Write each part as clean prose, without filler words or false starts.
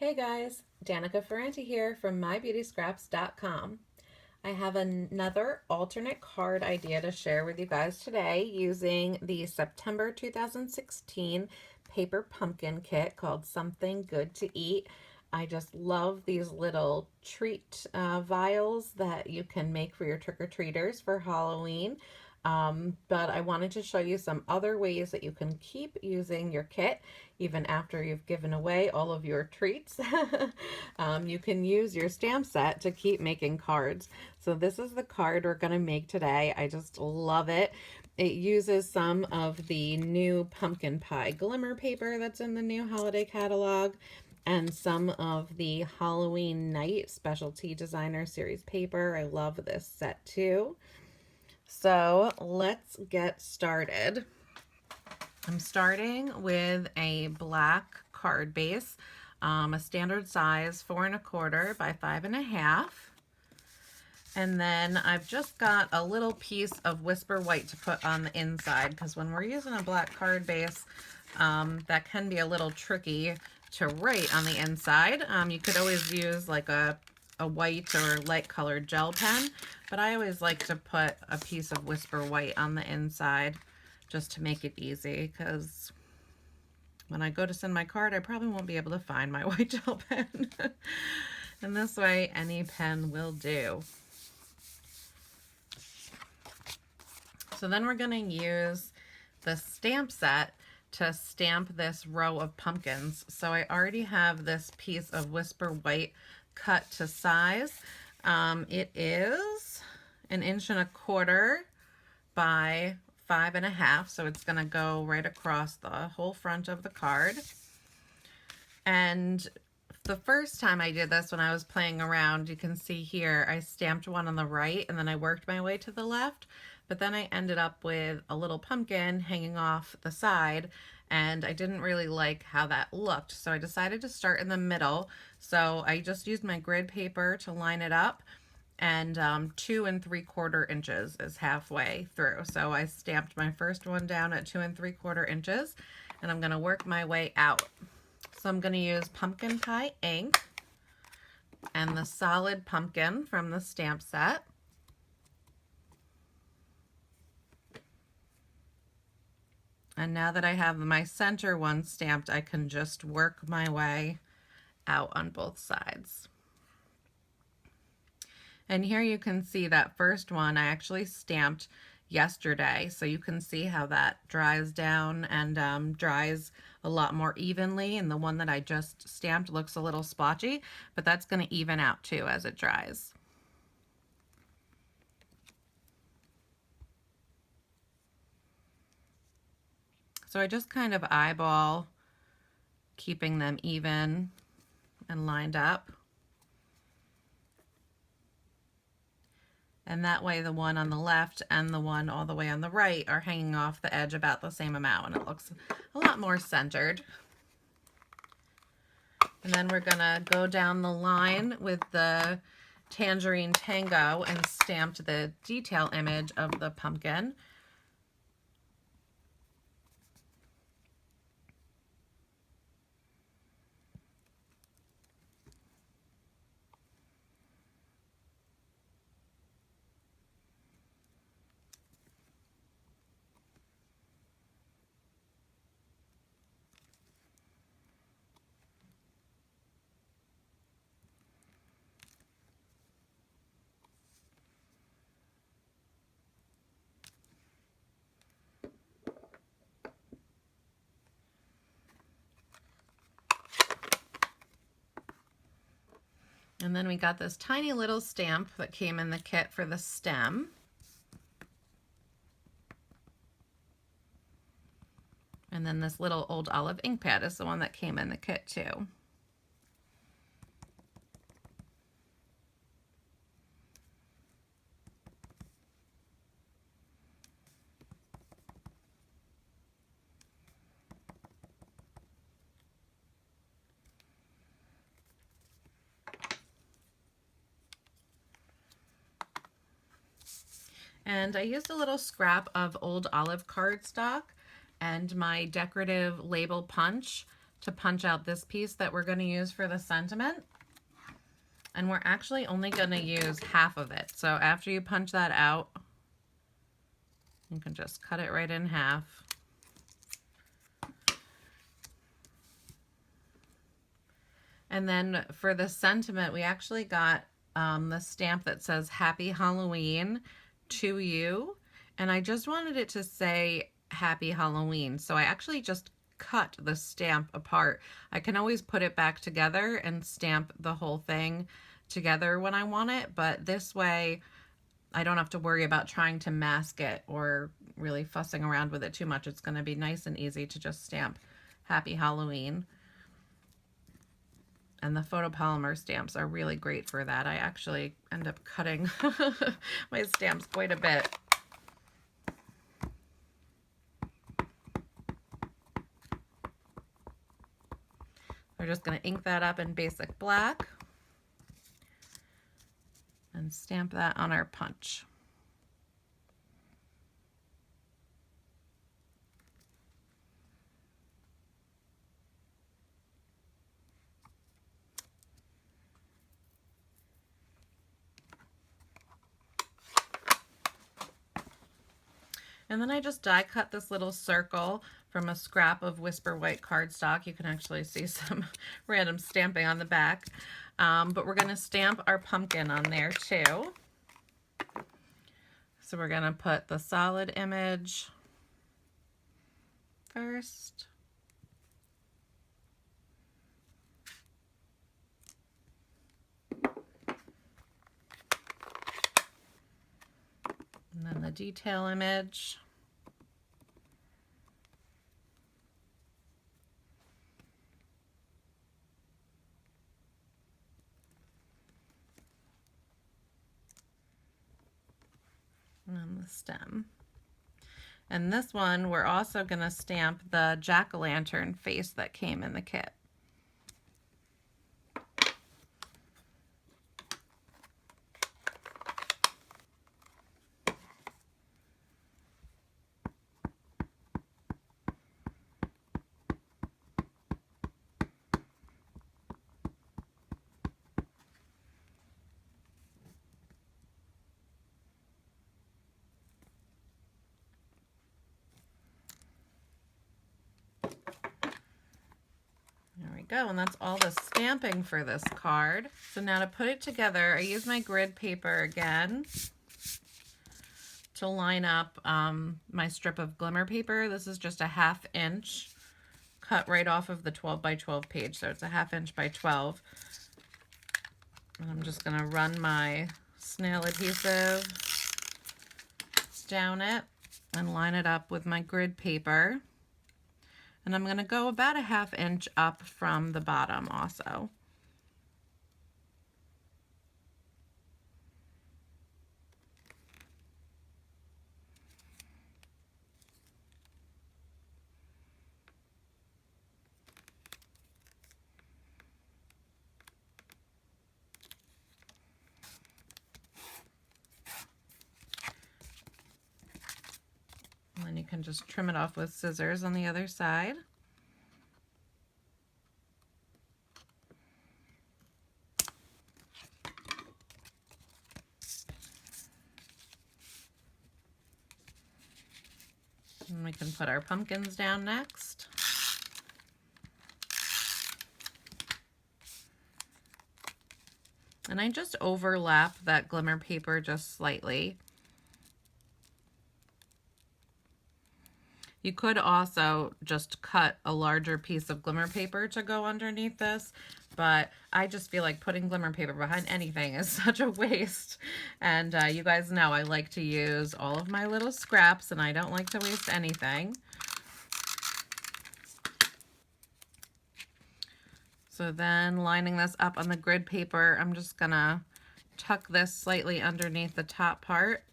Hey guys, Danica Ferrante here from mybeautyscraps.com. I have another alternate card idea to share with you guys today using the September 2016 paper pumpkin kit called Something Good to Eat. I just love these little treat vials that you can make for your trick-or-treaters for Halloween. But I wanted to show you some other ways that you can keep using your kit even after you've given away all of your treats. You can use your stamp set to keep making cards. So this is the card we're going to make today. I just love it. It uses some of the new pumpkin pie glimmer paper that's in the new holiday catalog and some of the Halloween night specialty designer series paper. I love this set too. So let's get started. I'm starting with a black card base, a standard size 4 1/4 by 5 1/2. And then I've just got a little piece of Whisper White to put on the inside, because when we're using a black card base, that can be a little tricky to write on the inside. You could always use like a white or light colored gel pen, but I always like to put a piece of Whisper White on the inside just to make it easy, because when I go to send my card, I probably won't be able to find my white gel pen. And this way, any pen will do. So then we're going to use the stamp set to stamp this row of pumpkins. So I already have this piece of Whisper White cut to size. It is 1 1/4 by 5 1/2, so it's going to go right across the whole front of the card. And the first time I did this, when I was playing around, you can see here I stamped one on the right and then I worked my way to the left, but then I ended up with a little pumpkin hanging off the side, and I didn't really like how that looked, so I decided to start in the middle. So I just used my grid paper to line it up, and 2 3/4 inches is halfway through. So I stamped my first one down at 2 3/4 inches, and I'm going to work my way out. So I'm going to use pumpkin pie ink and the solid pumpkin from the stamp set. And now that I have my center one stamped, I can just work my way out on both sides. And here you can see that first one I actually stamped yesterday, so you can see how that dries down and dries a lot more evenly, and the one that I just stamped looks a little splotchy, but that's going to even out too as it dries. So I just kind of eyeball keeping them even and lined up. And that way the one on the left and the one all the way on the right are hanging off the edge about the same amount, and it looks a lot more centered. And then we're gonna go down the line with the Tangerine Tango and stamped the detail image of the pumpkin. And then we got this tiny little stamp that came in the kit for the stem. And then this little old olive ink pad is the one that came in the kit too. And I used a little scrap of old olive cardstock and my decorative label punch to punch out this piece that we're going to use for the sentiment. And we're actually only going to use half of it. So after you punch that out, you can just cut it right in half. And then for the sentiment, we actually got the stamp that says Happy Halloween to you. And I just wanted it to say Happy Halloween. So I actually just cut the stamp apart. I can always put it back together and stamp the whole thing together when I want it. But this way, I don't have to worry about trying to mask it or really fussing around with it too much. It's going to be nice and easy to just stamp Happy Halloween. And the photopolymer stamps are really great for that. I actually end up cutting my stamps quite a bit. We're just going to ink that up in basic black and stamp that on our punch. And then I just die cut this little circle from a scrap of Whisper White cardstock. You can actually see some random stamping on the back. But we're going to stamp our pumpkin on there too. So we're going to put the solid image first. And then the detail image. And then the stem. And this one, we're also going to stamp the jack-o'-lantern face that came in the kit. There we go, and that's all the stamping for this card. So now to put it together, I use my grid paper again to line up my strip of glimmer paper. This is just a 1/2 inch cut right off of the 12 by 12 page, so it's a 1/2 inch by 12. And I'm just gonna run my snail adhesive down it and line it up with my grid paper. And I'm going to go about a 1/2 inch up from the bottom also. And then you can just trim it off with scissors on the other side. And we can put our pumpkins down next. And I just overlap that glimmer paper just slightly. You could also just cut a larger piece of glimmer paper to go underneath this, but I just feel like putting glimmer paper behind anything is such a waste. And you guys know I like to use all of my little scraps and I don't like to waste anything. So then lining this up on the grid paper, I'm just gonna tuck this slightly underneath the top part.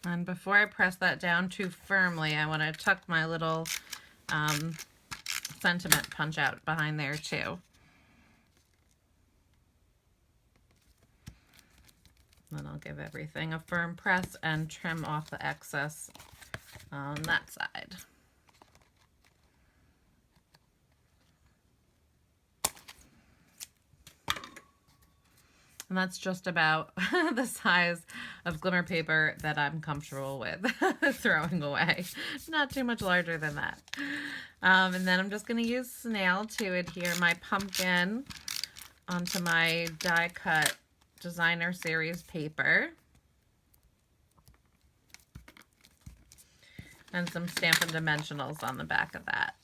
And before I press that down too firmly, I want to tuck my little sentiment punch out behind there too. Then I'll give everything a firm press and trim off the excess on that side. And that's just about the size of glimmer paper that I'm comfortable with throwing away. Not too much larger than that. And then I'm just going to use snail to adhere my pumpkin onto my die cut designer series paper. And some Stampin' Dimensionals on the back of that.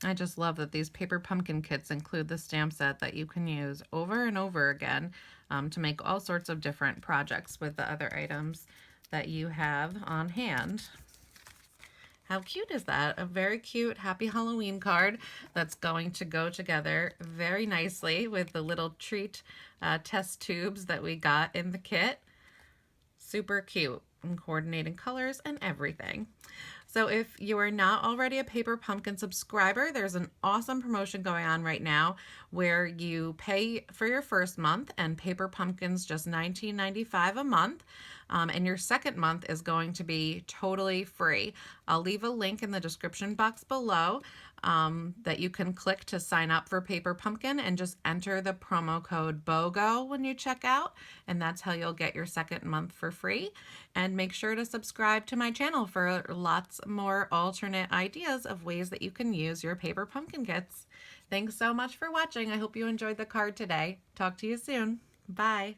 I just love that these paper pumpkin kits include the stamp set that you can use over and over again to make all sorts of different projects with the other items that you have on hand. How cute is that? A very cute Happy Halloween card that's going to go together very nicely with the little treat test tubes that we got in the kit. Super cute, and coordinating colors and everything. So if you are not already a Paper Pumpkin subscriber, there's an awesome promotion going on right now where you pay for your first month and Paper Pumpkin's just $19.95 a month. And your second month is going to be totally free. I'll leave a link in the description box below that you can click to sign up for Paper Pumpkin and just enter the promo code BOGO when you check out, and that's how you'll get your second month for free. And make sure to subscribe to my channel for lots more alternate ideas of ways that you can use your Paper Pumpkin kits. Thanks so much for watching. I hope you enjoyed the card today. Talk to you soon. Bye.